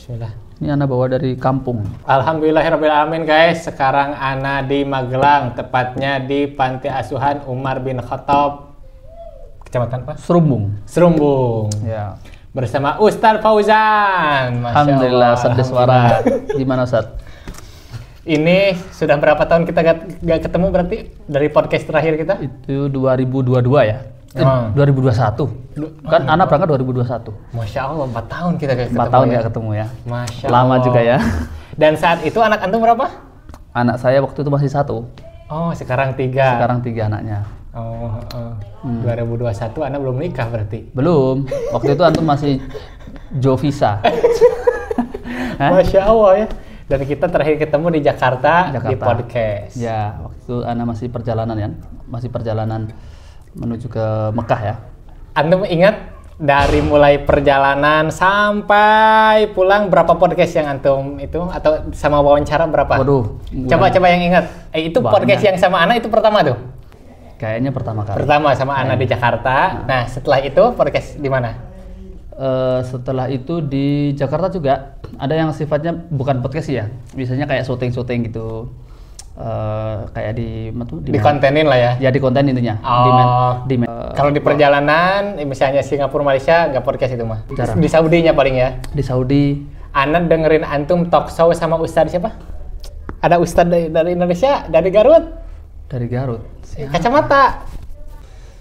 Bismillah. Ini Ana bawa dari kampung. Alhamdulillahirrahmanirrahim guys. Sekarang Ana di Magelang, tepatnya di Panti Asuhan Umar bin Khattab, Kecamatan apa? Serumbung. Serumbung. Ya. Bersama Ustadz Fauzan. Masya Alhamdulillah, Allah. sedih suara. Gimana Ustadz? Ini sudah berapa tahun kita gak ketemu berarti dari podcast terakhir kita? Itu 2022 ya? 2021. Kan Ana berangkat 2021. Masya Allah, 4 tahun kita gak ketemu. 4 tahun ya? gak ketemu ya. Masya Lama Allah. juga ya. Dan saat itu anak antum berapa? Anak saya waktu itu masih 1. Oh, sekarang 3. Sekarang 3 anaknya. Oh, 2021 Anda belum nikah berarti? Belum. Waktu itu antum masih Jovisa. Masya Allah ya. Dan kita terakhir ketemu di Jakarta. Di podcast. Ya, waktu itu Ana masih perjalanan ya. Masih perjalanan menuju ke Mekah ya. Antum ingat dari mulai perjalanan sampai pulang berapa podcast yang antum itu, atau sama wawancara berapa? Waduh. Coba yang ingat. Itu banyak. Podcast yang sama Ana itu pertama tuh? Kayaknya pertama kali. Pertama sama Ana di Jakarta. Nah, setelah itu podcast di mana? Setelah itu di Jakarta juga ada yang sifatnya bukan podcast ya, biasanya kayak syuting gitu, kayak di Dikontenin lah ya. Ya di konten intinya. Oh. Kalau di perjalanan, misalnya Singapura, Malaysia, nggak podcast itu mah. Jarang. Di Saudinya paling ya. Di Saudi. Ana dengerin antum talk show sama Ustadz siapa? Ada Ustadz dari Indonesia, dari Garut. Dari Garut. Kacamata.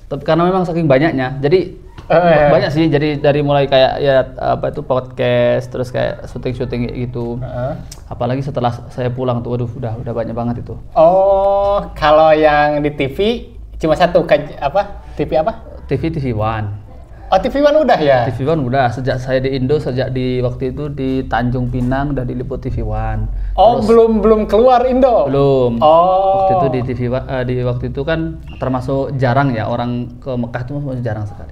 Tapi karena memang saking banyaknya, jadi banyak sih. Jadi dari mulai kayak ya apa itu podcast, terus kayak syuting gitu. Apalagi setelah saya pulang tuh, waduh udah banyak banget itu. Oh, kalau yang di TV cuma satu TV apa? TV One. Oh, TV One udah ya? TV One udah sejak saya di Indo, sejak di waktu itu di Tanjung Pinang udah diliput TV One. Oh, terus, belum keluar Indo? Belum. Oh. Waktu itu di TV di waktu itu kan termasuk jarang ya, orang ke Mekah itu masih jarang sekali.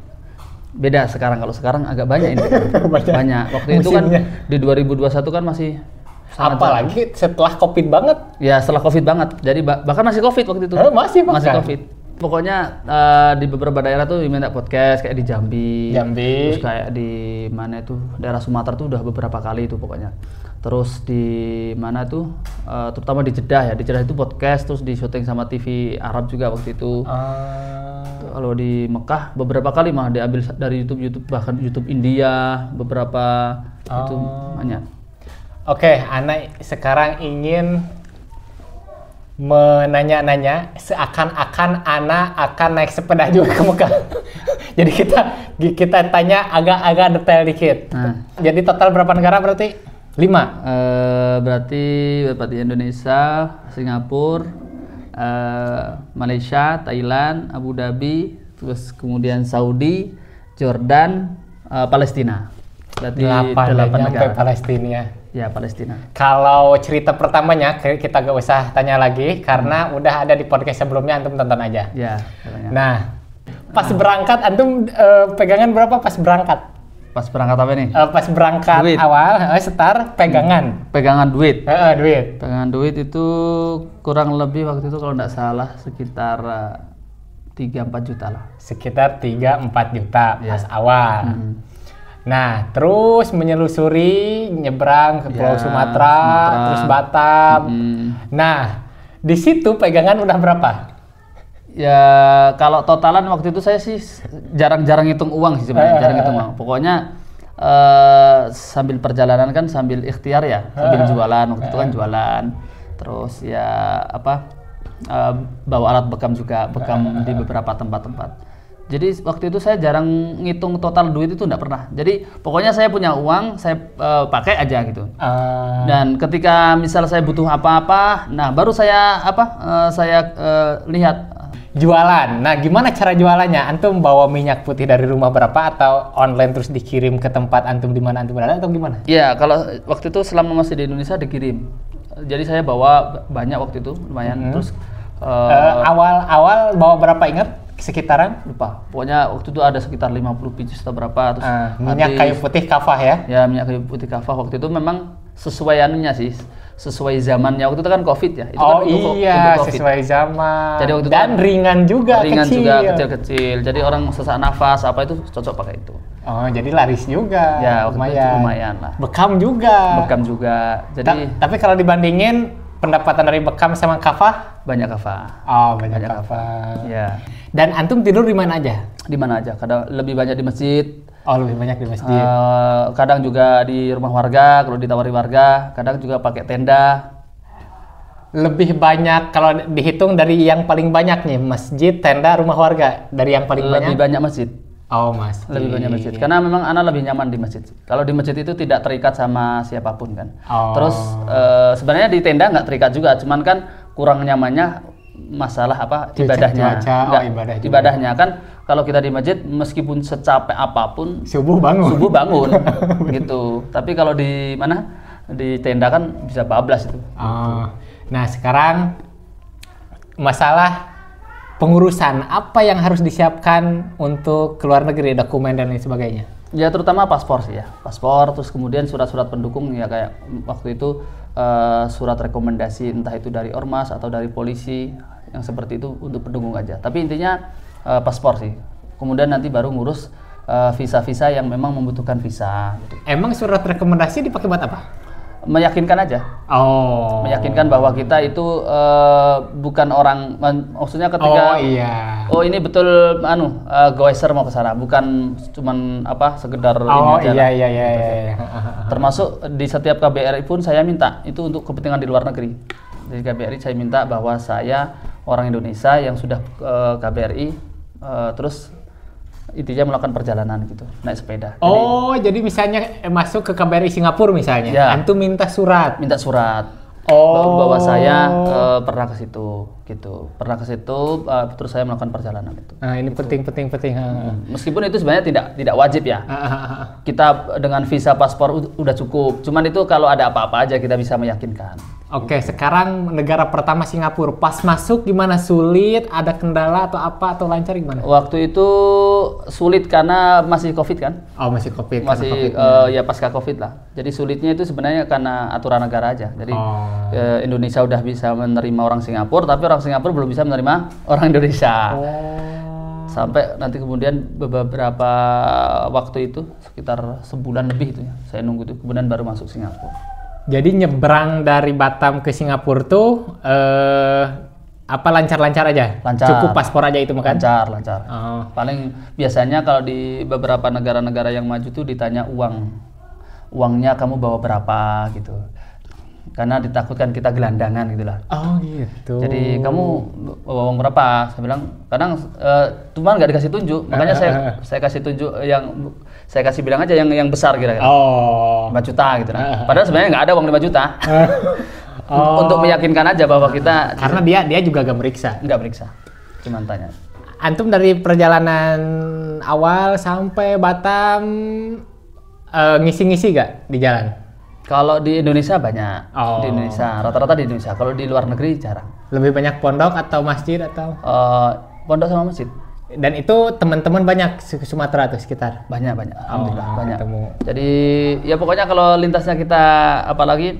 Beda sekarang, kalau sekarang agak banyak ini. banyak. Waktu itu kan di 2021 kan masih apalagi setelah Covid banget. Ya, setelah Covid banget. Jadi bahkan masih Covid waktu itu. Masih Covid. Pokoknya di beberapa daerah tuh diminta podcast, kayak di Jambi. Terus kayak di mana itu? Daerah Sumatera tuh udah beberapa kali itu pokoknya. Terus di mana tuh? Terutama di Jeddah ya. Di Jeddah itu podcast, terus di syuting sama TV Arab juga waktu itu. Kalau di Mekah beberapa kali mah diambil dari YouTube, bahkan YouTube India, beberapa itu banyak. Oke, Ana sekarang ingin menanya-nanya seakan-akan Ana akan naik sepeda juga ke Mekah. Jadi kita tanya agak detail dikit. Jadi total berapa negara berarti? 5? Berarti Indonesia, Singapura, Malaysia, Thailand, Abu Dhabi, terus kemudian Saudi, Jordan, Palestina. Berarti 8 negara. Palestina. Ya, Palestina. Kalau cerita pertamanya kita gak usah tanya lagi karena udah ada di podcast sebelumnya, antum tonton aja. Ya. Nah, pas berangkat antum pegangan berapa pas berangkat? Pas berangkat apa nih? Pas berangkat duit. Awal, start pegangan. Pegangan duit. Duit. Pegangan duit itu kurang lebih waktu itu kalau nggak salah sekitar 3-4 juta lah. Sekitar 3-4 juta pas awal. Nah, terus menyelusuri, nyebrang ke Pulau Sumatera, terus Batam. Nah, di situ pegangan udah berapa? Ya, kalau totalan waktu itu saya sih jarang-jarang hitung uang sih sebenarnya, jarang hitung uang. Pokoknya sambil perjalanan kan sambil ikhtiar ya, sambil jualan, waktu itu kan jualan. Terus ya bawa alat bekam juga, bekam di beberapa tempat-tempat. Jadi waktu itu saya jarang ngitung total duit itu, enggak pernah. Jadi pokoknya saya punya uang, saya pakai aja gitu. Dan ketika misal saya butuh apa-apa, nah baru saya lihat jualan. Nah, gimana cara jualannya? Antum bawa minyak putih dari rumah berapa, atau online terus dikirim ke tempat antum di mana antum berada, atau gimana? Iya, kalau waktu itu selama masih di Indonesia dikirim. Jadi saya bawa banyak waktu itu, lumayan. Terus awal bawa berapa, ingat? Sekitaran? Lupa. Pokoknya waktu itu ada sekitar 50 pieces atau berapa. Terus minyak kayu putih kafah ya? Ya, minyak kayu putih kafah waktu itu memang sesuai anunya sih, sesuai zamannya. Waktu itu kan COVID ya. Itu Oh kan iya, untuk COVID. sesuai zaman. Jadi waktu itu dan kan ringan juga, kecil-kecil. Jadi orang sesak nafas apa itu cocok pakai itu. Oh, jadi laris juga. Ya, waktu itu lumayan lah. Bekam juga. Jadi tapi kalau dibandingin pendapatan dari Bekam sama Kafah, banyak Kafah. Oh, banyak Kafah. Ya. Dan antum tidur di mana aja? Di mana aja. Kadang lebih banyak di masjid. Oh, lebih banyak di masjid. Kadang juga di rumah warga, kalau ditawari warga. Kadang juga pakai tenda. Lebih banyak kalau dihitung dari yang paling banyak nih, masjid, tenda, rumah warga. Dari yang paling banyak? Lebih banyak masjid. Oh, masjid. Lebih banyak masjid. Karena memang anak lebih nyaman di masjid. Kalau di masjid itu tidak terikat sama siapapun kan. Oh. Terus sebenarnya di tenda nggak terikat juga, cuman kan kurang nyamannya masalah apa ibadahnya. Ibadahnya kan kalau kita di masjid meskipun secapek apapun subuh bangun gitu. Tapi kalau di mana di tenda kan bisa bablas itu. Oh. Nah, sekarang masalah pengurusan apa yang harus disiapkan untuk keluar negeri, dokumen dan lain sebagainya. Ya terutama paspor sih ya, paspor, terus kemudian surat-surat pendukung ya kayak waktu itu surat rekomendasi entah itu dari ormas atau dari polisi yang seperti itu untuk pendukung aja. Tapi intinya paspor sih. Kemudian nanti baru ngurus visa-visa yang memang membutuhkan visa. Gitu. Emang surat rekomendasi dipakai buat apa? Meyakinkan aja. Oh. Meyakinkan bahwa kita itu bukan orang, maksudnya ketika ini betul goeser mau ke sana, bukan cuman apa sekedar ini aja. Iya. Termasuk di setiap KBRI pun saya minta itu untuk kepentingan di luar negeri. Di KBRI saya minta bahwa saya orang Indonesia yang sudah KBRI terus intinya melakukan perjalanan gitu, naik sepeda. Jadi misalnya masuk ke KBRI Singapura misalnya, ya, antum minta surat. Bahwa saya pernah ke situ, gitu. Terus saya melakukan perjalanan itu. Nah, ini gitu. penting. Meskipun itu sebenarnya tidak wajib ya. Kita dengan visa paspor udah cukup. Cuman itu kalau ada apa-apa aja kita bisa meyakinkan. Oke, sekarang negara pertama Singapura. Pas masuk gimana? Sulit? Ada kendala atau apa? Atau lancar gimana? Waktu itu sulit karena masih COVID kan? Oh, masih COVID. Ya pasca COVID lah. Jadi sulitnya itu sebenarnya karena aturan negara aja. Jadi Indonesia udah bisa menerima orang Singapura, tapi orang Singapura belum bisa menerima orang Indonesia. Sampai nanti kemudian beberapa waktu itu sekitar sebulan lebih itu ya, saya nunggu itu kemudian baru masuk Singapura. Jadi nyebrang dari Batam ke Singapura tuh apa lancar-lancar aja? Lancar. Cukup paspor aja itu makan? Lancar. Paling biasanya kalau di beberapa negara-negara yang maju tuh ditanya uangnya kamu bawa berapa gitu. Karena ditakutkan kita gelandangan gitu lah. Oh gitu. Jadi kamu bawa uang berapa? Saya bilang kadang cuman nggak dikasih tunjuk. Makanya saya kasih tunjuk saya kasih bilang aja yang besar kira-kira. 5 juta gitu lah. Padahal sebenarnya nggak ada uang 5 juta. Untuk meyakinkan aja bahwa kita. Karena dia juga nggak meriksa. Nggak meriksa. Cuman tanya. Antum dari perjalanan awal sampai Batam ngisi-ngisi gak di jalan? Kalau di Indonesia banyak, di Indonesia rata-rata di Indonesia. Kalau di luar negeri jarang. Lebih banyak pondok atau masjid atau? Pondok sama masjid. Dan itu teman-teman banyak di Sumatera tuh sekitar? Banyak, alhamdulillah banyak. Ketemu. Jadi ya pokoknya kalau lintasnya kita apalagi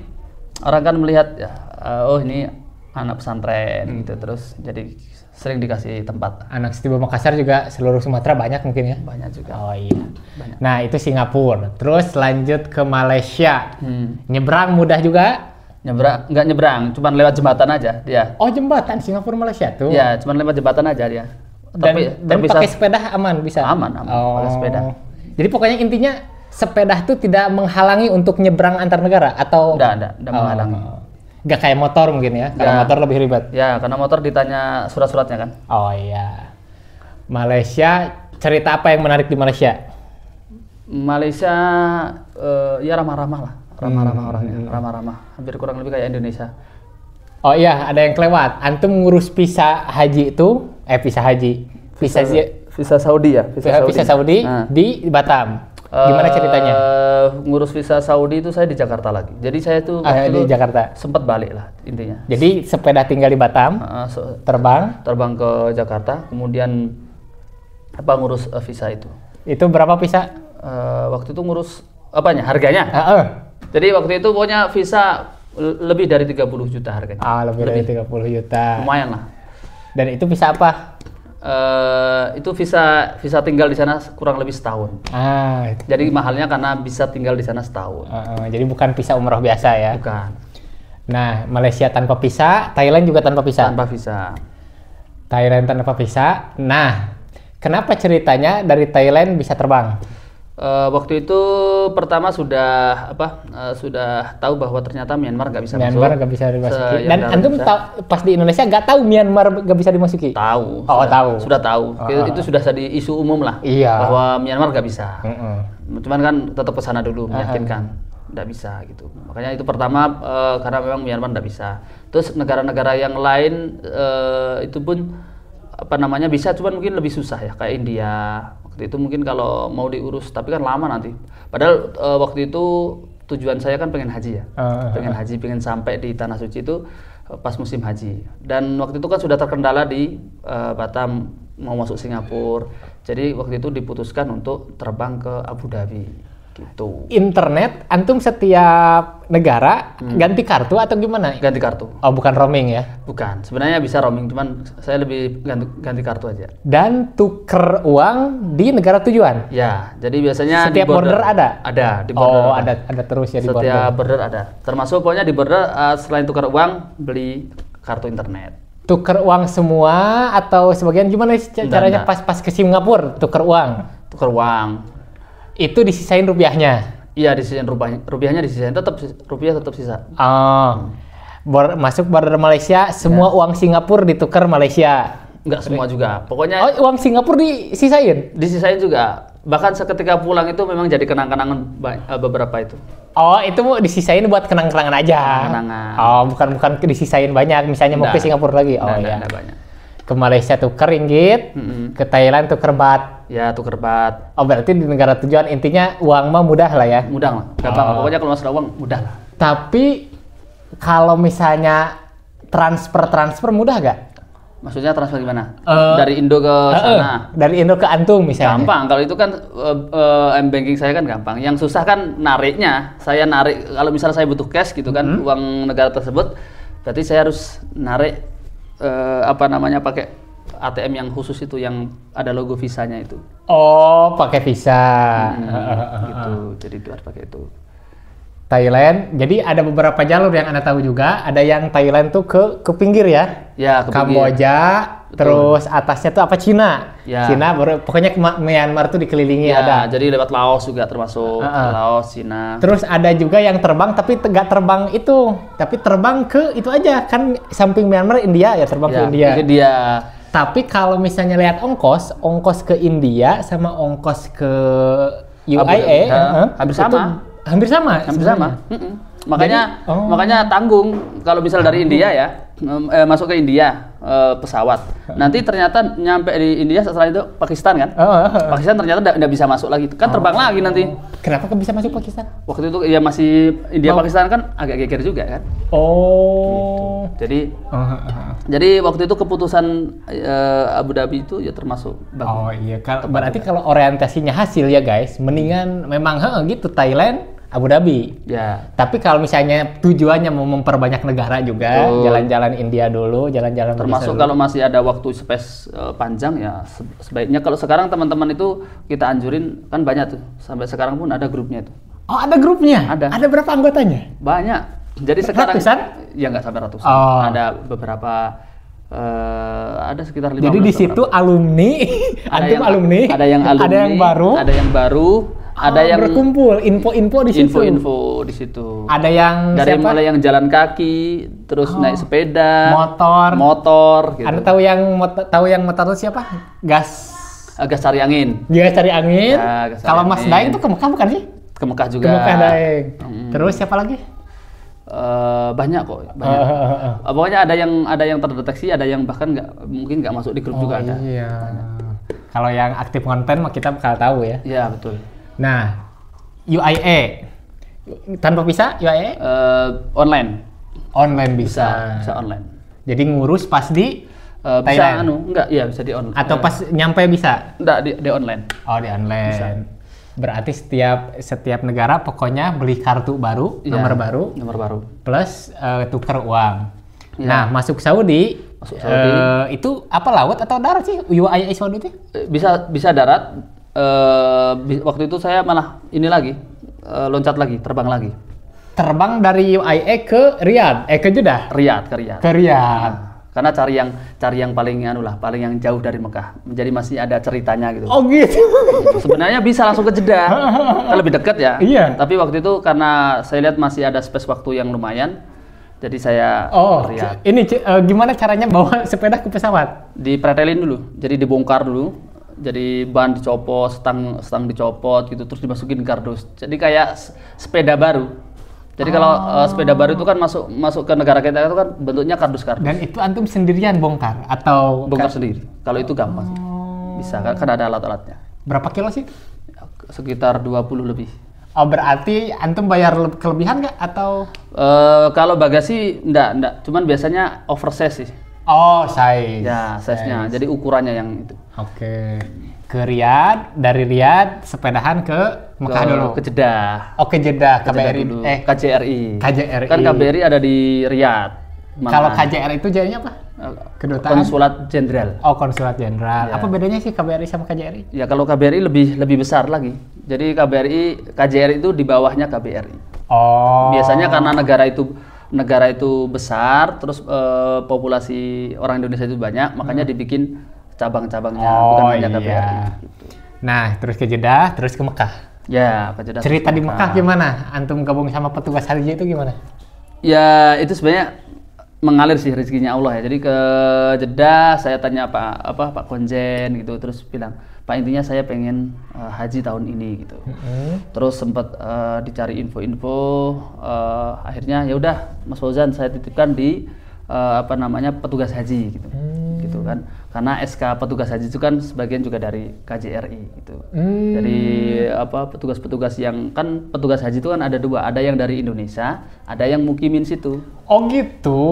orang kan melihat ya, ini anak pesantren gitu terus jadi sering dikasih tempat. Anak Setiba Makassar juga seluruh Sumatera banyak mungkin ya? Banyak juga. Oh iya. Banyak. Nah itu Singapura. Terus lanjut ke Malaysia. Nyebrang mudah juga? Nggak nyebrang, cuman lewat jembatan aja dia. Oh jembatan Singapura Malaysia tuh? Ya, cuman lewat jembatan aja dia. Dan pakai sepeda aman bisa? Aman, pakai sepeda. Jadi pokoknya intinya sepeda tuh tidak menghalangi untuk nyebrang antar negara atau? Nggak menghalangi. Nggak kayak motor mungkin ya? Kalau motor lebih ribet? Ya, karena motor ditanya surat-suratnya kan. Oh iya. Malaysia, cerita apa yang menarik di Malaysia? Malaysia ya ramah-ramah lah. Ramah-ramah orangnya, ramah-ramah. Hampir kurang lebih kayak Indonesia. Oh iya, ada yang kelewat. Antum ngurus visa haji itu, visa Saudi ya? Visa Saudi di Batam. Gimana ceritanya? Ngurus visa Saudi itu saya di Jakarta lagi. Jadi saya tuh di Jakarta. Sempat balik lah intinya. Jadi sepeda tinggal di Batam, terbang ke Jakarta, kemudian ngurus visa itu. Itu berapa visa? Waktu itu ngurus apanya? Harganya? Jadi waktu itu pokoknya visa lebih dari 30 juta harganya. Lebih dari 30 juta. Lumayan lah. Dan itu visa apa? Itu visa tinggal di sana kurang lebih setahun. Jadi mahalnya karena bisa tinggal di sana setahun. Jadi bukan visa umroh biasa ya? Bukan. Nah, Malaysia tanpa visa, Thailand juga tanpa visa? Tanpa visa. Thailand tanpa visa. Nah, kenapa ceritanya dari Thailand bisa terbang? Waktu itu pertama sudah tahu bahwa ternyata Myanmar nggak bisa masuk. Myanmar nggak bisa dimasuki. Dan antum pas di Indonesia nggak tahu Myanmar nggak bisa dimasuki? Tahu. Tahu. Sudah tahu. Itu sudah jadi isu umum lah. Iya. Bahwa Myanmar nggak bisa. Cuman kan tetap ke sana dulu meyakinkan nggak bisa gitu. Makanya itu pertama karena memang Myanmar nggak bisa. Terus negara-negara yang lain itu pun bisa, cuman mungkin lebih susah ya, kayak India. Waktu itu mungkin kalau mau diurus, tapi kan lama nanti. Padahal waktu itu tujuan saya kan pengen haji ya, pengen sampai di Tanah Suci itu pas musim haji. Dan waktu itu kan sudah terkendala di Batam, mau masuk Singapura. Jadi waktu itu diputuskan untuk terbang ke Abu Dhabi. Gitu. Internet, antum setiap negara ganti kartu atau gimana? Ganti kartu. Bukan roaming ya? Bukan, sebenarnya bisa roaming, cuman saya lebih ganti kartu aja. Dan tuker uang di negara tujuan? Ya, jadi biasanya setiap di border ada? Ada, di border ada terus ya di border? Setiap border ada, termasuk pokoknya di border selain tukar uang, beli kartu internet. Tuker uang semua atau sebagian gimana caranya pas ke Singapura tuker uang? Tuker uang. Itu disisain rupiahnya? Iya, disisain rupiahnya disisain, rupiah tetap sisa. Masuk border Malaysia, semua uang Singapura ditukar Malaysia? Enggak semua juga, pokoknya. Uang Singapura disisain? Disisain juga, bahkan seketika pulang itu memang jadi kenang-kenangan beberapa itu. Itu disisain buat kenang-kenangan aja? Kenangan. Bukan disisain banyak, misalnya mau ke Singapura lagi? Iya. Banyak. Ke Malaysia tuker ringgit, ke Thailand tuker baht. Ya, tuker baht. Berarti di negara tujuan intinya uang mah mudah lah ya? Mudah lah, gampang. Pokoknya kalau masalah uang mudah lah. Tapi kalau misalnya transfer mudah gak? Maksudnya transfer gimana? Dari Indo ke sana? Dari Indo ke antum misalnya? Gampang, kalau itu kan M-Banking saya kan gampang. Yang susah kan nariknya. Saya narik, kalau misalnya saya butuh cash gitu kan, uang negara tersebut, berarti saya harus narik pakai ATM yang khusus itu, yang ada logo visanya itu. Pakai visa. Gitu. Jadi itu harus pakai itu. Thailand, jadi ada beberapa jalur yang Anda tahu juga. Ada yang Thailand tuh ke pinggir ya? Ya, ke pinggir. Kamboja, terus atasnya tuh Cina? Ya. Cina, pokoknya Myanmar tuh dikelilingi ada. Jadi lewat Laos juga termasuk. Laos, Cina. Terus ada juga yang terbang tapi nggak terbang itu, tapi terbang ke itu aja kan, samping Myanmar India ya, terbang ke India. Tapi kalau misalnya lihat ongkos ke India sama ongkos ke UAE, hampir sama. Makanya tanggung kalau misal dari India ya, masuk ke India pesawat. Nanti ternyata nyampe di India, setelah itu Pakistan kan? Pakistan ternyata nggak bisa masuk lagi. Kan terbang lagi nanti. Kenapa bisa masuk Pakistan? Waktu itu ya masih India Pakistan kan agak geger juga kan? Gitu. Jadi waktu itu keputusan Abu Dhabi itu ya termasuk bagus. Iya, berarti kalau orientasinya hasil ya guys, mendingan memang gitu Thailand, Abu Dhabi. Ya. Tapi kalau misalnya tujuannya mau memperbanyak negara juga, jalan-jalan India dulu, jalan-jalan termasuk kalau masih ada waktu space panjang ya sebaiknya. Kalau sekarang teman-teman itu kita anjurin, kan banyak tuh, sampai sekarang pun ada grupnya itu. Ada grupnya? Ada berapa anggotanya? Banyak. Jadi sekarang ratusan? Ya nggak sampai ratusan. Ada beberapa, ada sekitar 15. Jadi di situ alumni, alumni, ada yang baru, ada yang berkumpul, info-info di situ. Ada yang dari mulai yang jalan kaki, terus naik sepeda, motor. Gitu. Anda tahu yang motor itu siapa? Gas cari angin. Gas cari angin. Kalau Mas Daeng itu ke Mekah bukan sih? Ke Mekah juga. Ke Mekah Daeng. Terus siapa lagi? Banyak kok, banyak. Pokoknya ada yang terdeteksi, ada yang bahkan mungkin nggak masuk di grup juga ada. Iya. Kalau yang aktif konten mah kita bakal tahu ya. Iya, betul. Nah, UAE tanpa visa UAE? Online bisa online. Jadi ngurus pas di Thailand? Bisa bisa di online. Atau pas nyampe bisa? Enggak, di online. Di online. Bisa. Berarti setiap negara pokoknya beli kartu baru, nomor baru, plus tukar uang. Ya. Nah, masuk Saudi, itu apa laut atau darat sih UAE Saudi itu? Bisa darat. Waktu itu saya malah loncat lagi, terbang lagi. Terbang dari UAE ke Riyadh, ke Jeddah? Ke Riyadh. Karena cari yang paling paling yang jauh dari Mekah. Jadi masih ada ceritanya gitu. Oh gitu. Sebenarnya bisa langsung ke Jeddah. Kan lebih dekat ya. Iya. Tapi waktu itu karena saya lihat masih ada space waktu yang lumayan. Jadi saya Riyadh. Ini gimana caranya bawa sepeda ke pesawat? Dipretelin dulu. Jadi dibongkar dulu. Jadi ban dicopot, stang dicopot gitu, terus dimasukin kardus. Jadi kayak sepeda baru. Jadi kalau sepeda baru itu kan masuk ke negara kita itu kan bentuknya kardus-kardus. Dan itu antum sendirian bongkar atau bongkar sendiri? Kalau itu gampang sih. Bisa kan ada alat-alatnya. Berapa kilo sih? Sekitar 20 lebih. Oh, berarti antum bayar kelebihan nggak atau? Kalau bagasi enggak. Cuman biasanya oversize sih. Oh, size. Ya, size-nya. Jadi ukurannya yang itu. Oke. Ke Riyadh, dari Riyadh sepedahan ke Mekah dulu. Ke Jeddah. Oh, ke Jeddah, KBRI. KJRI. KJRI. Kan KBRI ada di Riyadh. Kalau KJRI itu jadinya apa? Kedutaan. Konsulat Jenderal. Oh, Konsulat Jenderal. Ya. Apa bedanya sih KBRI sama KJRI? Ya, kalau KBRI lebih besar lagi. Jadi KJRI itu di bawahnya KBRI. Oh. Biasanya karena negara itu besar, terus populasi orang Indonesia itu banyak, makanya dibikin cabang-cabangnya, bukan hanya KBRI. Gitu. Nah, terus ke Jeddah, terus ke Mekah. Ya, ke Jeddah. Cerita di Mekah gimana? Antum gabung sama petugas haji itu gimana? Ya, itu sebenarnya mengalir sih rezekinya Allah ya. Jadi ke Jeddah, saya tanya Pak Konjen gitu, terus bilang, Pak, intinya saya pengen haji tahun ini gitu. Terus sempat dicari info-info, akhirnya ya udah Mas Fauzan saya titipkan di petugas haji gitu. Gitu kan. Karena SK petugas haji itu kan sebagian juga dari KJRI gitu. Dari petugas-petugas yang kan petugas haji itu kan ada dua, ada yang dari Indonesia, ada yang mukimin situ. Oh gitu.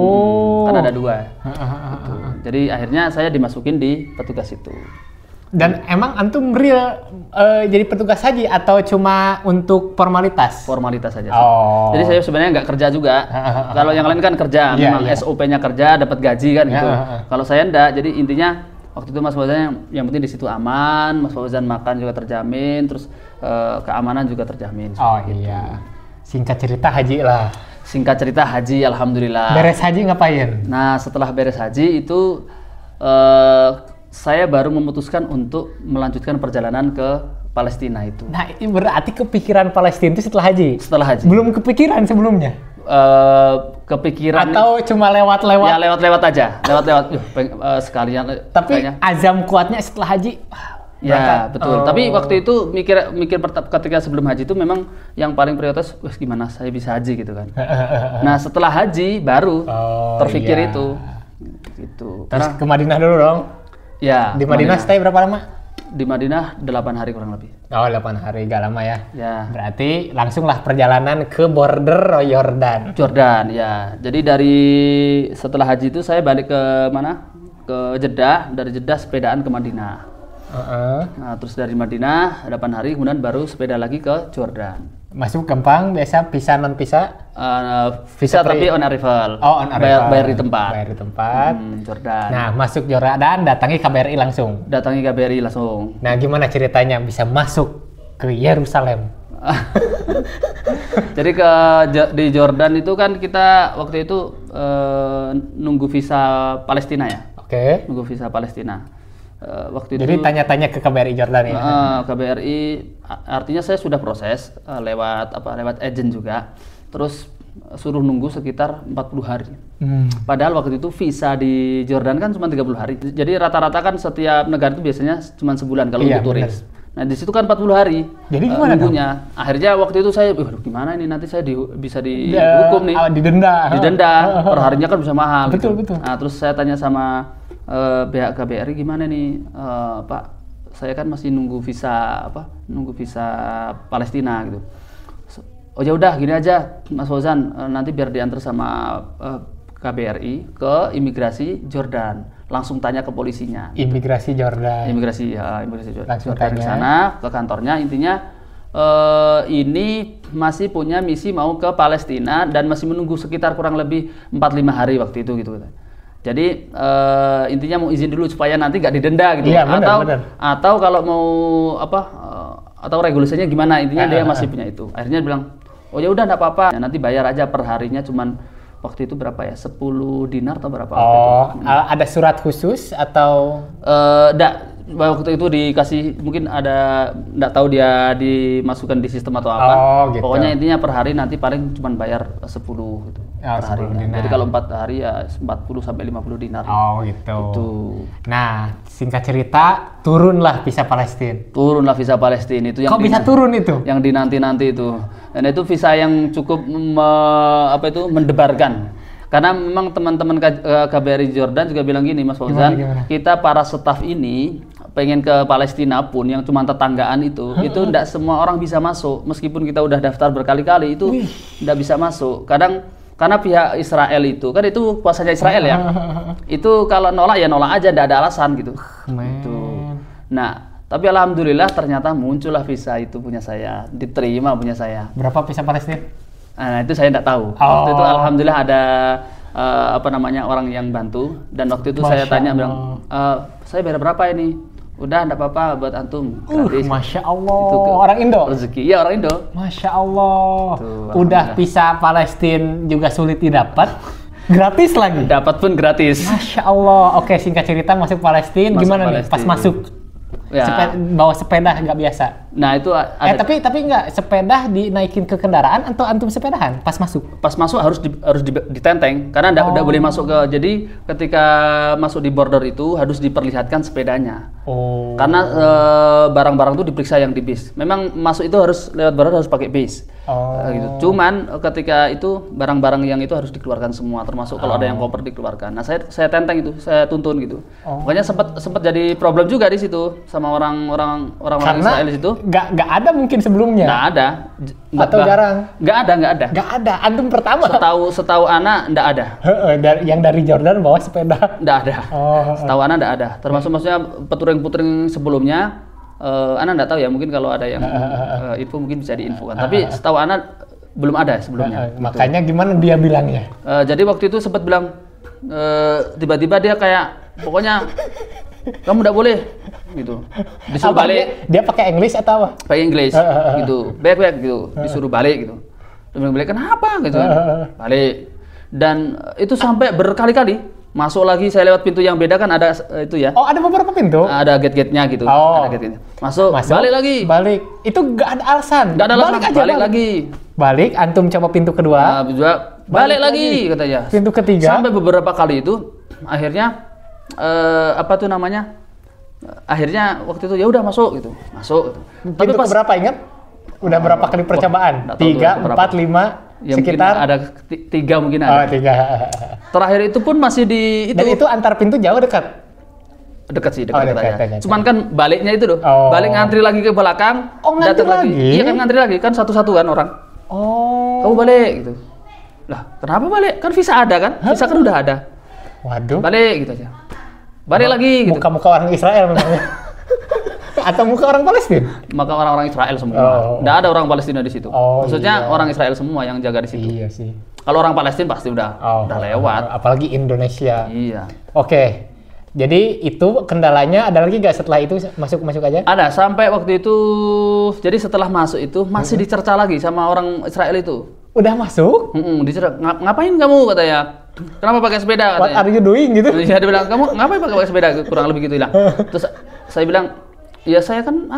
Kan ada dua. Gitu. Jadi akhirnya saya dimasukin di petugas itu. Dan emang antum real jadi petugas haji atau cuma untuk formalitas? Formalitas saja. Oh. Jadi saya sebenarnya nggak kerja juga. Kalau yang lain kan kerja, memang SOP-nya kerja, dapat gaji kan gitu. Kalau saya enggak, jadi intinya waktu itu Mas Fauzan yang penting di situ aman, Mas Fauzan makan juga terjamin, terus keamanan juga terjamin. Oh iya. Singkat cerita haji lah. Singkat cerita haji, alhamdulillah. Beres haji ngapain? Nah, setelah beres haji itu saya baru memutuskan untuk melanjutkan perjalanan ke Palestina itu. Nah, ini berarti kepikiran Palestina itu setelah haji? Setelah haji. Belum kepikiran sebelumnya? Kepikiran. Atau cuma lewat-lewat? Ya, lewat-lewat aja. Lewat-lewat. Sekalian. Tapi kayaknya azam kuatnya setelah haji? Ya, betul. Tapi waktu itu mikir ketika sebelum haji itu memang yang paling prioritas, gimana saya bisa haji gitu kan. Nah, setelah haji baru terpikir itu. Gitu. Terus ke Madinah dulu dong? Ya. Di Madinah stay berapa lama? Di Madinah 8 hari kurang lebih. Oh, 8 hari, gak lama ya? Ya. Berarti langsunglah perjalanan ke border Yordan. Jordan, ya. Jadi setelah haji itu saya balik ke mana? Ke Jeddah, dari Jeddah sepedaan ke Madinah. Nah, terus dari Madinah 8 hari kemudian baru sepeda lagi ke Jordan. Masuk gampang, biasa visa non visa? Visa tapi on arrival. Oh, on arrival. Bayar di tempat. Bayar di tempat. Jordan. Nah, masuk Jordan, datangi KBRI langsung. Datangi KBRI langsung. Nah, gimana ceritanya bisa masuk ke Yerusalem? Jadi di Jordan itu kan kita waktu itu nunggu visa Palestina ya. Oke. Nunggu visa Palestina. Waktu Jadi itu tanya-tanya ke KBRI Jordan ya. KBRI artinya saya sudah proses lewat agent juga. Terus suruh nunggu sekitar 40 hari. Padahal waktu itu visa di Jordan kan cuma 30 hari. Jadi rata-rata kan setiap negara itu biasanya cuma sebulan kalau untuk turis. Nah, di situ kan 40 hari. Jadi gimana nunggunya? Akhirnya waktu itu saya, gimana ini nanti saya bisa dihukum nih. Didenda. Perharinya kan bisa mahal. Betul. Nah, terus saya tanya sama pihak KBRI, gimana nih Pak, saya kan masih nunggu visa Palestina gitu. Oh ya udah gini aja Mas Fauzan, nanti biar diantar sama KBRI ke imigrasi Jordan, langsung tanya ke polisinya. Imigrasi Jordan. Imigrasi Jordan. Langsung tanya ke sana, ke kantornya, intinya ini masih punya misi mau ke Palestina dan masih menunggu sekitar kurang lebih 4-5 hari waktu itu gitu. Jadi intinya mau izin dulu supaya nanti nggak didenda gitu. Iya, benar, benar. Atau kalau mau atau regulasinya gimana, intinya dia masih punya itu. Akhirnya dia bilang, oh ya udah nggak apa-apa, ya, nanti bayar aja per harinya cuman waktu itu berapa ya, 10 dinar atau berapa waktu itu. Ada surat khusus atau? Waktu itu dikasih, mungkin ada, nggak tahu dia dimasukkan di sistem atau apa. Gitu. Pokoknya intinya per hari nanti paling cuma bayar 10 gitu. Per hari. Jadi kalau 4 hari ya 40 sampai 50 dinar. Gitu. Itu. Nah, singkat cerita, turunlah visa Palestina. Turunlah visa Palestina itu yang kok bisa turun itu? Yang dinanti-nanti itu. Dan itu visa yang cukup mendebarkan. Karena memang teman-teman KBRI Jordan juga bilang gini, Mas Fauzan, kita para staf ini pengen ke Palestina pun yang cuma tetanggaan itu enggak semua orang bisa masuk. Meskipun kita udah daftar berkali-kali itu enggak bisa masuk. Kadang karena pihak Israel itu, kan itu kuasanya Israel ya. Itu kalau nolak ya nolak aja, enggak ada alasan gitu. Gitu. Nah, tapi alhamdulillah ternyata muncullah visa itu punya saya, diterima punya saya. Berapa visa Palestina? Nah, itu saya enggak tahu. Waktu itu alhamdulillah ada orang yang bantu, dan waktu itu saya tanya bilang, saya bayar berapa ini? Udah enggak apa-apa buat antum, gratis. Masya Allah. Itu orang Indo? Rezeki. Iya, orang Indo. Masya Allah. Udah visa Palestina juga sulit didapat, gratis lagi? Dapat pun gratis. Masya Allah. Oke, singkat cerita masuk Palestina, gimana nih pas masuk? Ya. Bawa sepeda nggak biasa. Nah itu ada. Tapi nggak, sepeda dinaikin ke kendaraan atau antum sepedahan pas masuk? Pas masuk harus ditenteng karena nggak boleh masuk ke. Jadi ketika masuk di border itu harus diperlihatkan sepedanya. Karena barang-barang itu diperiksa yang di bis. Memang masuk itu harus lewat border harus pakai bis. Gitu. Cuman ketika itu barang-barang yang itu harus dikeluarkan semua, termasuk kalau ada yang koper dikeluarkan. Nah saya tenteng itu, saya tuntun gitu. Makanya sempat jadi problem juga di situ sama orang Israel di situ. Nggak ada mungkin sebelumnya. Nggak ada. Atau jarang. Nggak ada. Nggak ada. Antum pertama. Setahu Ana nggak ada. Yang dari Jordan bawa sepeda. Nggak ada. Setahu Ana nggak ada. Termasuk maksudnya peturing sebelumnya. Ana nggak tahu ya, mungkin kalau ada yang info mungkin bisa diinfokan. Tapi setahu Ana belum ada sebelumnya. Makanya gimana dia bilangnya? Jadi waktu itu sempat bilang, tiba-tiba dia kayak, pokoknya kamu nggak boleh gitu. Disuruh balik. Dia pakai English atau apa? Pakai English gitu. Back gitu. Disuruh balik gitu. Dia bilang balik, kenapa gitu kan? Balik. Dan itu sampai berkali-kali. Masuk lagi, saya lewat pintu yang beda kan ada itu ya. Ada beberapa pintu? Ada gate-gate-nya gitu. Ada gate-nya. Masuk, balik lagi. Balik. Itu nggak ada alasan? Nggak ada alasan, balik lagi. Balik, antum coba pintu kedua. Balik lagi katanya. Pintu ketiga. Sampai beberapa kali itu, akhirnya akhirnya waktu itu ya udah masuk gitu. Masuk. Tapi pas berapa ingat? Udah berapa kali percobaan? 3, 4, 5? Ya, sekitar ada 3 mungkin ada. 3. Terakhir itu pun masih di itu. Dan itu antar pintu jauh dekat? Dekat sih, dekat. Cuman kan baliknya itu loh. Balik ngantri lagi ke belakang. Ngantri lagi? Iya kan ngantri lagi, kan satu-satu kan orang. Kamu balik gitu. Lah, kenapa balik? Kan visa ada kan? Visa kan udah ada. Waduh. Balik gitu aja. Balik lagi gitu. Muka-muka orang Israel memangnya. Atau muka orang Palestina? Maka orang-orang Israel semua. Nggak ada orang Palestina di situ. Maksudnya orang Israel semua yang jaga di situ. Iya sih. Kalau orang Palestina pasti udah lewat. Apalagi Indonesia. Iya. Oke. Jadi itu kendalanya ada lagi nggak setelah itu masuk aja? Ada, sampai waktu itu. Jadi setelah masuk itu masih dicerca lagi sama orang Israel itu. Udah masuk? Dicerca. Ngapain kamu katanya? Kenapa pakai sepeda? What are you doing gitu? Iya, dia bilang, kamu ngapain pakai sepeda? Kurang lebih gitu bilang. Terus saya bilang, ya saya kan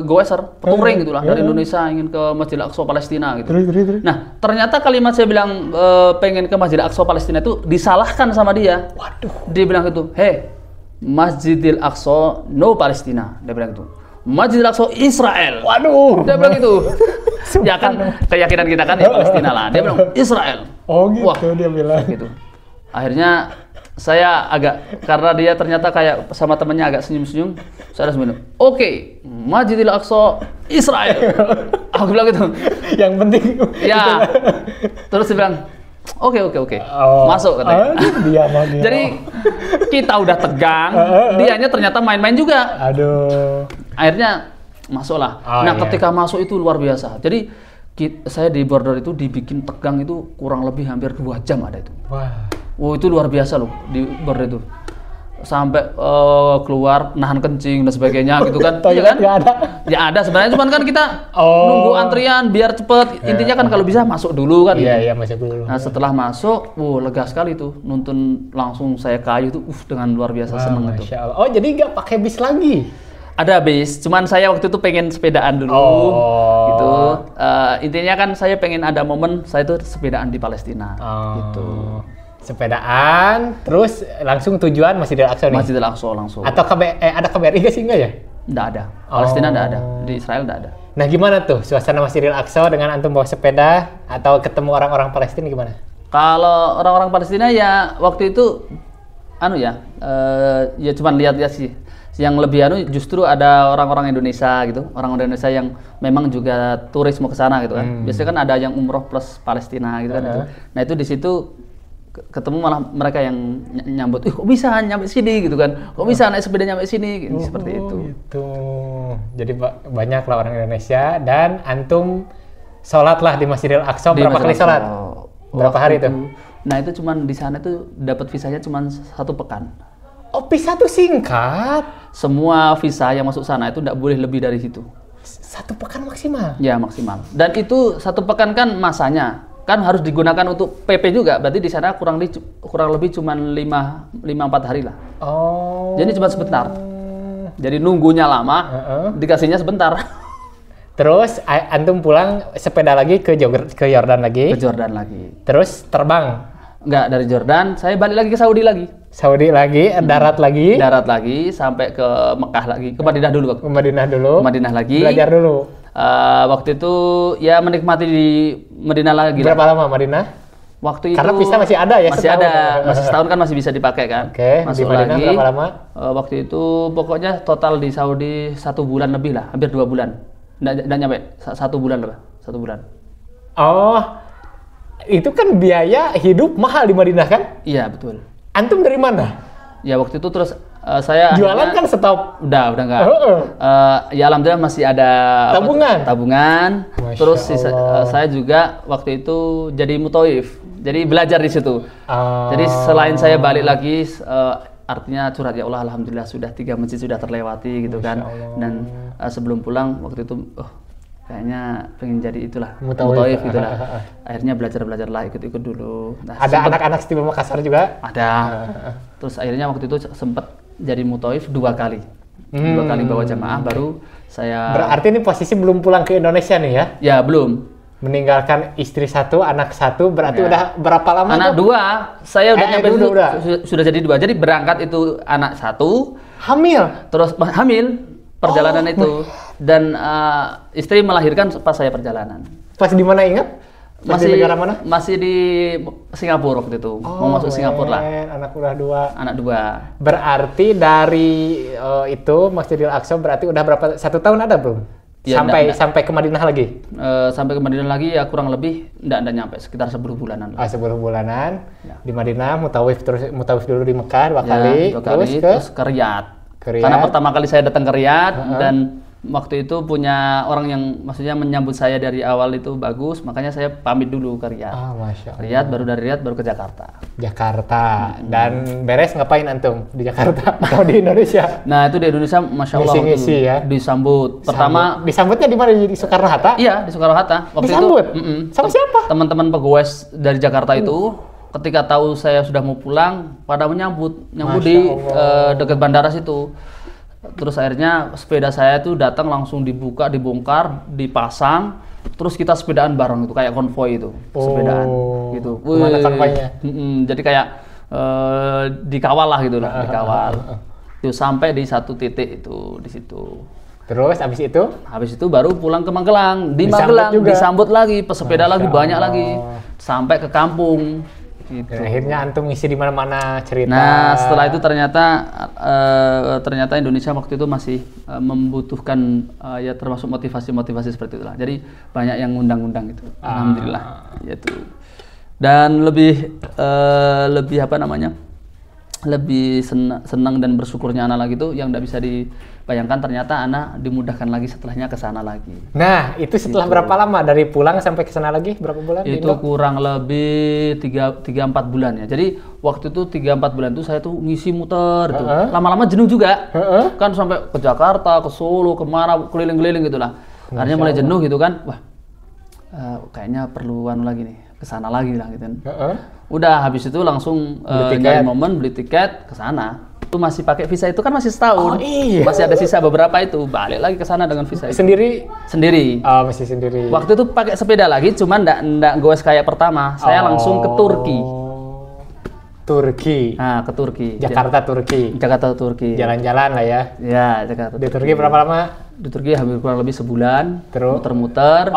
goeser, peturing gitulah dari Indonesia ingin ke Masjid Al-Aqsa Palestina gitu. Terus. Nah, ternyata kalimat saya bilang pengen ke Masjid Al-Aqsa Palestina itu disalahkan sama dia. Waduh. Dia bilang gitu, "Hey, Masjidil Aqsa no Palestina." Dia bilang gitu. Masjidil Aqsa Israel. Waduh. Dia bilang gitu. Ya kan keyakinan kita kan ya Palestina lah. Dia bilang Israel. Gitu. Wah, dia bilang gitu. Akhirnya saya agak, karena dia ternyata kayak sama temennya agak senyum-senyum, saya langsung bilang, oke, Masjidil Aqsa Israel. Aku bilang gitu. Yang penting. Ya. Terus dia bilang, oke. Masuk katanya. Dia. Jadi kita udah tegang, dianya ternyata main-main juga. Aduh. Akhirnya masuklah. Oh, nah, iya. ketika masuk itu luar biasa. Jadi saya di border itu dibikin tegang itu kurang lebih hampir 2 jam ada itu. Wah. Oh, itu luar biasa loh di border itu. Sampai keluar nahan kencing dan sebagainya gitu kan. Iya kan? Nggak ada. Ya ada sebenarnya, cuman kan kita nunggu antrian biar cepet. Intinya kan kalau bisa masuk dulu kan. Iya, masuk dulu. Nah, setelah masuk, lega sekali tuh. Nuntun langsung saya kayu tuh, dengan luar biasa seneng itu. Masya Allah. Oh, jadi nggak pakai bis lagi? Ada bis, cuman saya waktu itu pengen sepedaan dulu. Gitu. Intinya kan saya pengen ada momen saya tuh sepedaan di Palestina. Gitu. Sepedaan, terus langsung tujuan Masjidil Aqsa nih? Masjidil Aqsa langsung. Atau ada KBRI nggak sih, enggak ya? Nggak ada. Palestina nggak ada. Di Israel nggak ada. Nah, gimana tuh suasana Masjidil Aqsa dengan antum bawa sepeda atau ketemu orang-orang Palestina gimana? Kalau orang-orang Palestina ya waktu itu ya cuman lihat-lihat sih. Yang lebih justru ada orang-orang Indonesia gitu, orang-orang Indonesia yang memang juga turis mau ke sana gitu kan. Biasanya kan ada yang umroh plus Palestina gitu kan itu. Nah, itu di situ ketemu malah mereka yang nyambut, kok bisa nyampe sini gitu kan, kok bisa naik sepeda nyampe sini gitu, seperti itu. Gitu. Jadi banyak lah orang Indonesia dan antum sholat lah di Masjidil Aqsa. Berapa kali sholat? Berapa hari itu? Nah, itu cuman di sana tuh dapat visanya cuman 1 pekan. Oh, visa tuh singkat. Semua visa yang masuk sana itu tidak boleh lebih dari situ. 1 pekan maksimal? Ya, maksimal. Dan itu 1 pekan kan masanya kan harus digunakan untuk PP juga, berarti di sana kurang lebih cuma 5-4 hari lah. Oh. Jadi cuma sebentar. Jadi nunggunya lama, dikasihnya sebentar. Terus antum pulang sepeda lagi ke Yordan lagi? Ke Jordan lagi. Terus terbang? Enggak, dari Jordan saya balik lagi ke Saudi lagi. Saudi lagi, darat lagi? Darat lagi sampai ke Mekah lagi, ke Madinah dulu. Ke Madinah dulu? Ke Madinah lagi. Belajar dulu? Waktu itu ya menikmati di Madinah lagi. Berapa lama Madinah? Waktu itu karena visa masih ada ya? Masih ada, masih setahun kan masih bisa dipakai kan. Oke, masuk di Madinah lagi. Berapa lama? Waktu itu pokoknya total di Saudi 1 bulan lebih lah, hampir 2 bulan. Nggak nyampe, 1 bulan lah, 1 bulan. Oh, itu kan biaya hidup mahal di Madinah kan? Iya, betul. Antum dari mana? Ya waktu itu terus saya jualan kan stop. Udah enggak. Ya alhamdulillah masih ada tabungan. Terus saya juga waktu itu jadi mutawif. Jadi belajar di situ. Jadi selain saya balik lagi artinya curhat, ya Allah alhamdulillah sudah 3 masjid sudah terlewati gitu kan. Dan sebelum pulang waktu itu kayaknya pengen jadi itulah mutawif gitulah. Akhirnya belajar lah, ikut dulu. Nah, ada anak-anak Istimewa Makassar juga? Ada. Terus akhirnya waktu itu sempat jadi mutawif 2 kali. 2 kali bawa jamaah baru saya. Berarti ini posisi belum pulang ke Indonesia nih ya? Ya, belum. Meninggalkan istri 1, anak 1, berarti udah berapa lama? Anak 2, saya udah nyampe itu sudah jadi 2. Jadi berangkat itu anak 1, hamil. Terus hamil perjalanan itu dan istri melahirkan pas saya perjalanan. Pas di mana ingat? Masih di negara mana? Masih di Singapura waktu itu. Mau masuk Singapura lah. Anak udah 2. Anak 2. Berarti dari itu Masjidil Aqsa berarti udah berapa? 1 tahun ada belum? Ya, sampai ke Madinah lagi? Sampai ke Madinah lagi ya kurang lebih enggak nyampe, sekitar 10 bulanan. 10 bulanan. Ya. Di Madinah mutawif dulu di Mekah 2 kali. Terus ke Riyadh. Karena pertama kali saya datang ke Riyadh dan waktu itu punya orang yang maksudnya menyambut saya dari awal itu bagus, makanya saya pamit dulu ke Riyadh. Masya Allah. Riyadh, baru dari Riyadh baru ke Jakarta. Dan beres ngapain antum di Jakarta atau di Indonesia? Nah, itu di Indonesia Masya Allah ngisi ya? Disambut. Pertama disambutnya di mana? Di Soekarno-Hatta? Iya, di Soekarno-Hatta. Waktu disambut? Sama siapa? Teman-teman pegawai dari Jakarta itu ketika tahu saya sudah mau pulang, pada menyambut di dekat bandara situ. Terus akhirnya sepeda saya tuh datang langsung dibongkar, dipasang, terus kita sepedaan bareng itu kayak konvoi itu, sepedaan gitu. Kemana konvoinya? Jadi kayak dikawal lah gitu lah, dikawal. Itu sampai di satu titik itu di situ. Terus habis itu baru pulang ke Magelang. Di Magelang disambut lagi, pesepeda lagi banyak lagi sampai ke kampung. Gitu. Dan akhirnya antum ngisi di mana-mana cerita. Nah, setelah itu ternyata Indonesia waktu itu masih membutuhkan ya termasuk motivasi seperti itulah. Jadi banyak yang ngundang-undang gitu. Alhamdulillah. Gitu. Dan lebih apa namanya? lebih senang dan bersyukurnya Ana lagi tuh yang tidak bisa dibayangkan, ternyata Ana dimudahkan lagi setelahnya ke sana lagi. Nah, itu setelah berapa lama dari pulang sampai ke sana lagi? Berapa bulan? Itu kurang lebih 3-4 bulan ya. Jadi waktu itu 3-4 bulan itu saya tuh ngisi muter tuh. Lama-lama jenuh juga. Kan sampai ke Jakarta, ke Solo, kemana keliling-keliling gitulah. Akhirnya mulai jenuh gitu kan. Wah, kayaknya perlu lagi nih, ke sana lagi lah gitu kan. Udah habis itu langsung nyari momen beli tiket ke sana. Itu masih pakai visa itu kan masih setahun. Masih ada sisa beberapa itu. Balik lagi ke sana dengan visa itu. Sendiri. Oh, masih sendiri. Waktu itu pakai sepeda lagi, cuman enggak goes kayak pertama. Saya langsung ke Turki. Nah, ke Turki. Jakarta, Turki. Jalan-jalan lah ya. Ya, Jakarta. Di Turki berapa lama? Di Turki hampir kurang lebih sebulan. Terus muter-muter.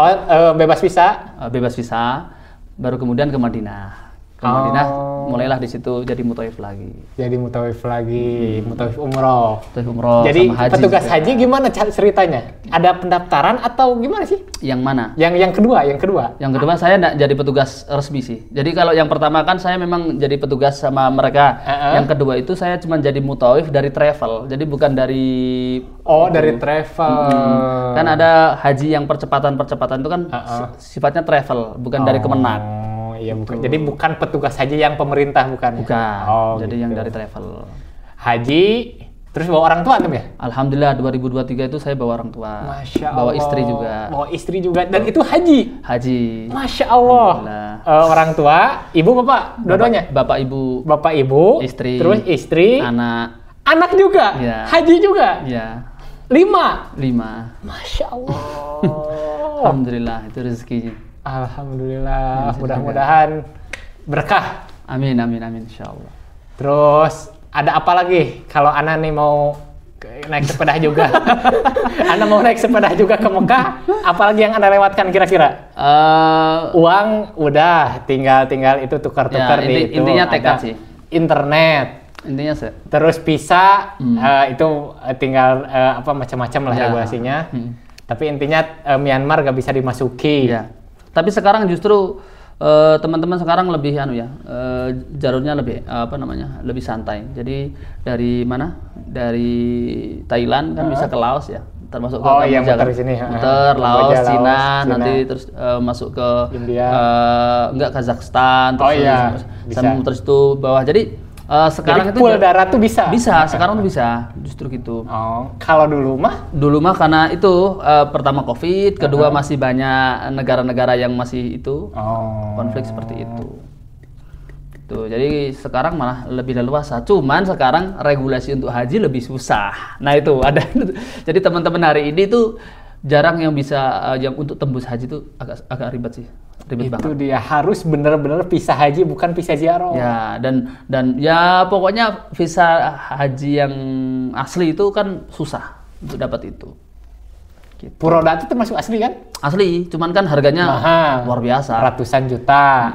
Bebas visa? Bebas visa. Baru kemudian ke Madinah. Madinah mulailah di situ jadi mutawif lagi. Mutawif umroh. Jadi sama haji petugas juga. haji gimana ceritanya? Ada pendaftaran atau gimana sih? Yang mana? Yang kedua. Yang kedua saya enggak jadi petugas resmi sih. Jadi kalau yang pertama kan saya memang jadi petugas sama mereka. Yang kedua itu saya cuma jadi mutawif dari travel. Jadi bukan dari dari travel. Kan ada haji yang percepatan itu kan sifatnya travel, bukan dari Kemenak. Iya, bukan. Jadi bukan petugas haji yang pemerintah, bukan? Bukan. Jadi yang dari travel. Haji, terus bawa orang tua ya? Alhamdulillah 2023 itu saya bawa orang tua. Masya Allah. Bawa istri juga. Dan itu haji? Haji. Masya Allah. Orang tua, ibu, bapak, dua-duanya? Bapak ibu. Istri. Terus istri. Anak juga? Ya. Haji juga? Iya. 5? Masya Allah. Alhamdulillah, itu rezekinya. Alhamdulillah, mudah-mudahan berkah. Amin, insyaallah. Terus ada apa lagi kalau Ana nih mau naik sepeda juga? Ana mau naik sepeda juga ke Mekah, apalagi yang Anda lewatkan kira-kira? Uang udah, tinggal itu tukar-tukar di itu. Intinya tekad sih. Internet. Intinya sih. Terus visa itu tinggal macam-macam lah regulasinya. Tapi intinya Myanmar gak bisa dimasuki. Ya. Tapi sekarang justru teman-teman sekarang lebih jalurnya lebih lebih santai. Jadi dari mana? Dari Thailand kan bisa ke Laos ya, termasuk ke Kamboja. Muter di sini. Muter Laos, Cina, nanti terus masuk ke India. Kazakhstan, terus sampai muter situ bawah. Jadi sekarang jadi itu darat tuh bisa? Bisa, sekarang tuh bisa, justru gitu. Kalau dulu mah? Dulu mah karena itu pertama COVID, kedua masih banyak negara-negara yang masih itu konflik seperti itu. Tuh, jadi sekarang malah lebih leluasa. Cuman sekarang regulasi untuk haji lebih susah. Nah itu ada. Jadi teman-teman hari ini tuh jarang yang bisa yang untuk tembus haji tuh agak ribet sih. Ribet banget. Itu dia harus benar-benar visa haji bukan visa ziarah. Ya, dan ya pokoknya visa haji yang asli itu kan susah untuk dapat itu. Gitu. Puroda itu termasuk asli kan? Asli, cuman kan harganya mahal, luar biasa. Ratusan juta.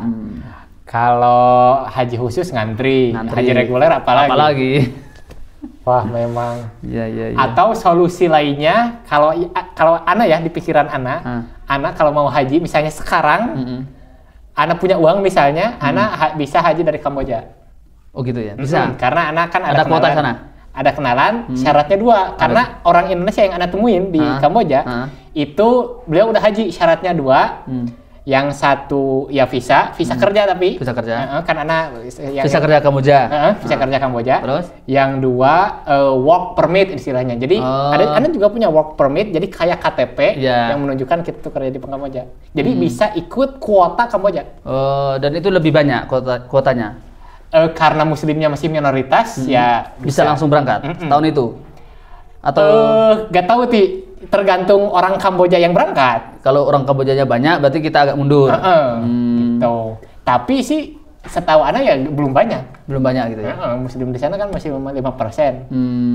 Kalau haji khusus ngantri. Haji reguler apalagi. Wah, memang. Iya. Atau solusi lainnya, kalau Ana ya di pikiran Ana, Ana kalau mau haji misalnya sekarang, Ana punya uang misalnya, Ana bisa haji dari Kamboja. Oh gitu ya? Bisa. Karena Ana kan ada kuota sana. Ada kenalan, syaratnya 2. Karena orang Indonesia yang Ana temuin di Kamboja, itu beliau udah haji, syaratnya 2. Yang satu ya visa kerja tapi visa kerja kan Ana visa kerja Kamboja. Visa kerja Kamboja. Terus yang 2 work permit istilahnya. Jadi Ana juga punya work permit, jadi kayak KTP yang menunjukkan kita tuh kerja di Kamboja. Jadi bisa ikut kuota Kamboja. Dan itu lebih banyak kuotanya. Karena muslimnya masih minoritas ya bisa langsung berangkat tahun itu. Atau gak tahu tergantung orang Kamboja yang berangkat. Kalau orang Kambojanya banyak, berarti kita agak mundur. Gitu. Tapi sih setahu Ana ya belum banyak. Belum banyak gitu ya? Muslim di sana kan masih 5%.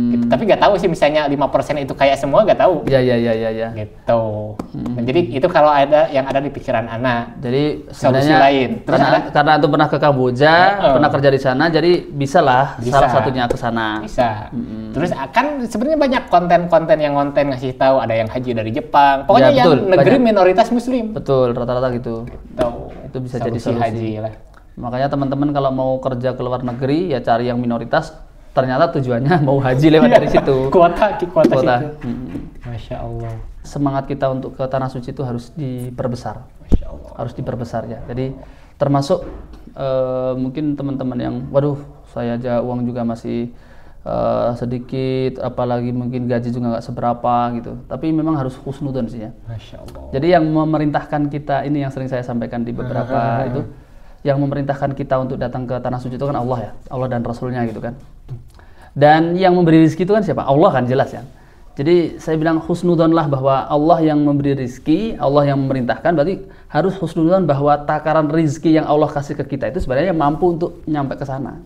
Gitu. Tapi nggak tahu sih misalnya 5% itu kayak semua nggak tahu. Iya. Gitu. Nah, jadi itu kalau ada yang ada di pikiran Ana. Jadi solusi lain. Terus karena itu pernah ke Kamboja, pernah kerja di sana, jadi bisalah salah satunya ke sana. Bisa. Terus akan sebenarnya banyak konten-konten yang ngasih tahu, ada yang haji dari Jepang. Pokoknya yang negeri banyak. Minoritas Muslim. Betul, rata-rata gitu. Itu bisa jadi solusi haji lah. Makanya teman-teman kalau mau kerja ke luar negeri ya cari yang minoritas. Ternyata tujuannya mau haji lewat dari situ. Kuota situ. Masya Allah. Semangat kita untuk ke tanah suci itu harus diperbesar. Masya Allah. Harus diperbesar ya. Jadi termasuk mungkin teman-teman yang, waduh, saya aja uang juga masih sedikit, apalagi mungkin gaji juga nggak seberapa gitu. Tapi memang harus husnudzon sih ya. Masya Allah. Jadi yang memerintahkan kita, ini yang sering saya sampaikan di beberapa itu, yang memerintahkan kita untuk datang ke tanah suci itu kan Allah ya, Allah dan Rasulnya gitu kan. Dan yang memberi rezeki itu kan siapa? Allah kan, jelas ya. Jadi saya bilang husnudzonlah bahwa Allah yang memberi rezeki, Allah yang memerintahkan, berarti harus husnudzon bahwa takaran rezeki yang Allah kasih ke kita itu sebenarnya mampu untuk nyampe ke sana.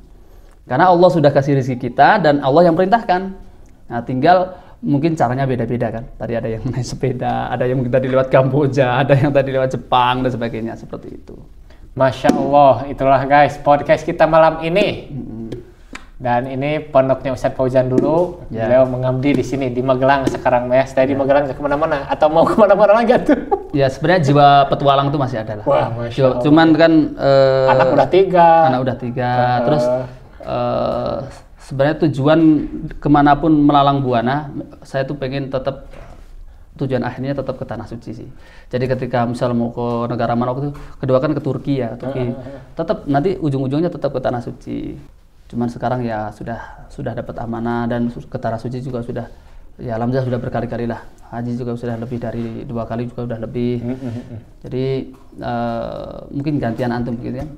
Karena Allah sudah kasih rezeki kita dan Allah yang perintahkan. Nah, tinggal mungkin caranya beda-beda kan. Tadi ada yang naik sepeda, ada yang mungkin tadi lewat Kamboja, ada yang tadi lewat Jepang dan sebagainya, seperti itu. Masya Allah, itulah guys podcast kita malam ini. Dan ini pondoknya Ustadz Fauzan dulu. Beliau mengabdi di sini di Magelang sekarang ya. Saya di Magelang nggak kemana-mana atau mau kemana-mana lagi tuh? Ya sebenarnya jiwa petualang itu masih ada lah. Wah, Masya Allah. Cuman kan anak udah 3. Terus sebenarnya tujuan kemanapun melalang buana, saya tuh pengen tetap tujuan akhirnya tetap ke tanah suci sih. Jadi ketika misal mau ke negara mana waktu itu, kedua kan ke Turki ya, tetap nanti ujung-ujungnya tetap ke tanah suci. Cuman sekarang ya sudah dapat amanah dan ke tanah suci juga sudah, ya alhamdulillah sudah berkali-kali lah. Haji juga sudah lebih dari 2 kali juga sudah lebih. Jadi mungkin gantian antum gitu kan.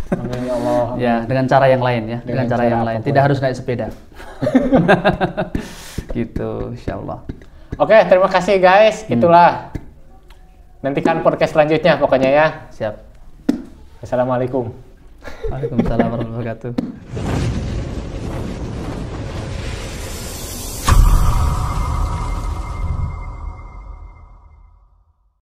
Amin ya Allah. Ya dengan cara yang lain ya, dengan cara yang lain. Tidak harus naik sepeda. Gitu, insyaallah. Oke, terima kasih guys. Itulah. Nantikan podcast selanjutnya pokoknya ya. Siap. Assalamualaikum. Waalaikumsalam warahmatullahi wabarakatuh.